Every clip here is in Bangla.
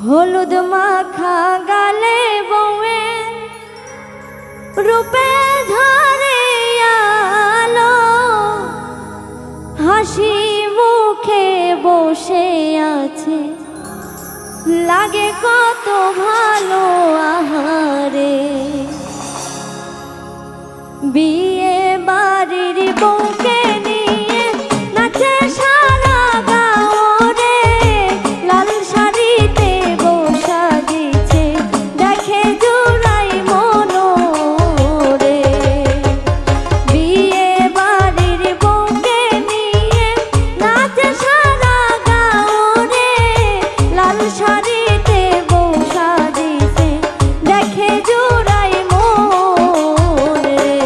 হলুদ মাখা গালে বউয়ে রূপে ধরে আলো, হাসি মুখে বসে আছে লাগে কত ভালো আহারে। বিয়ে বাড়ির বউকে নিয়ে নাচে সারা গাঁও রে, লাল শাড়িতে বউ সাজিছে দেখে জুড়াই মন রে। বিয়ে বাড়ির বউকে নিয়ে নাচে সারা গাঁও রে, লাল শাড়িতে বউ সাজিছে দেখে জুড়াই মন রে।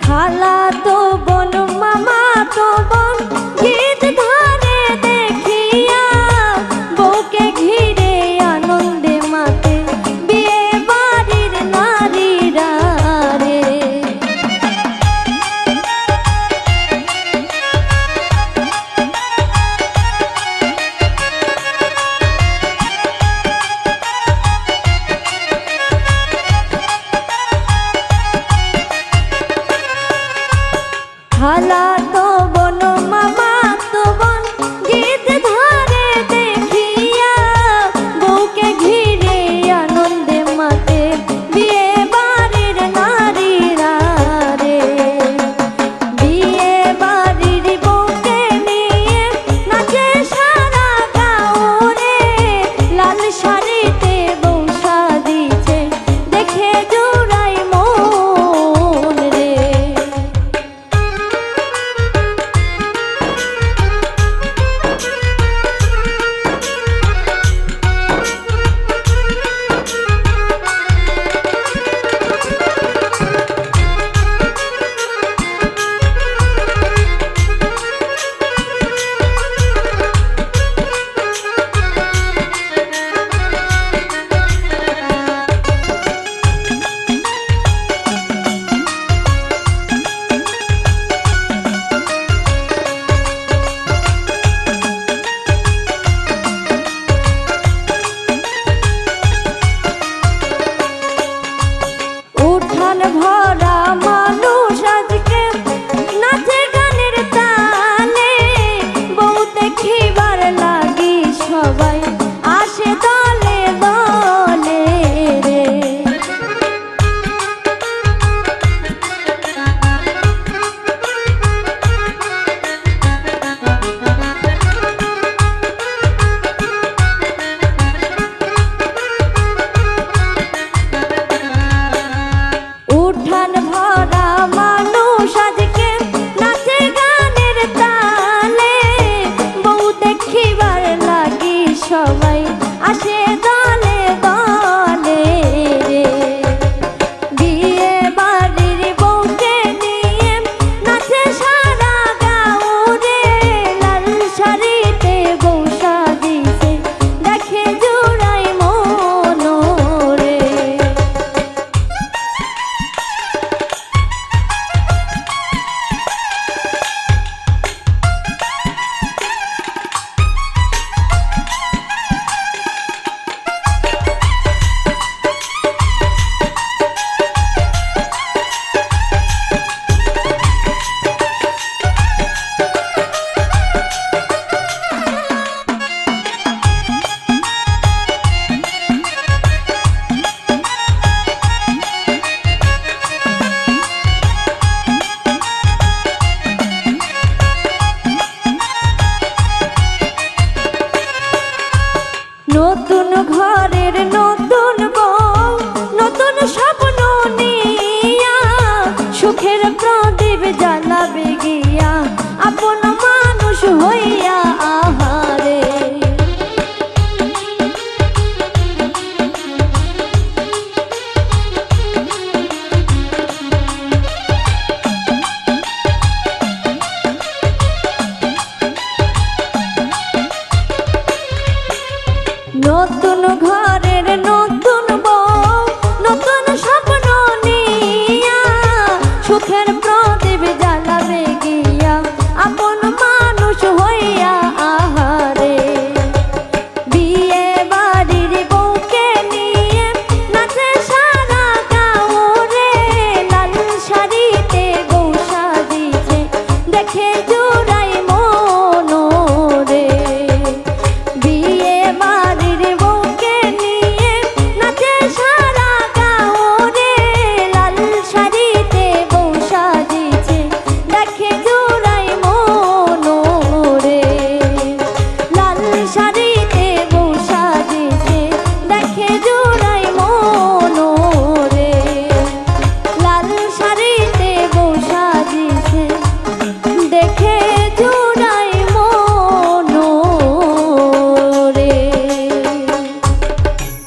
খালা তো বোন মামা তো বোন গীত ধরে দেখিয়া বউকে ঘিরে আনন্দে মাতে বিয়ে বাড়ির নারীরা রে। খালা তো বোন মামা তো বোন গীত ধরে দেখিয়া বউকে ঘিরে আনন্দে মাতে বিয়ে বাড়ির নারীরা রে। বিয়ে বাড়ির বউকে নিয়ে নাচে সারা গাঁও রে, লাল শাড়িতে বউ সাজিছে দেখে জুড়াই মন রে। উঠান ভরা মানুষ আজকে নাচে গানের তালে, বউ দেখিবার লাগি সবাই আসে দলে দলে রে। উঠান ভরা মানুষ আজকে নাচে গানের তালে, বউ দেখিবার লাগি সবাই আসে দলে দলে রে। বিয়ে বাড়ির বউকে নিয়ে নাচে সারা গাঁও রে, লাল শাড়িতে বউ সাজিছে দেখে জুড়াই মন রে। নতুন ঘরের নতুন বউ নতুন ঘরের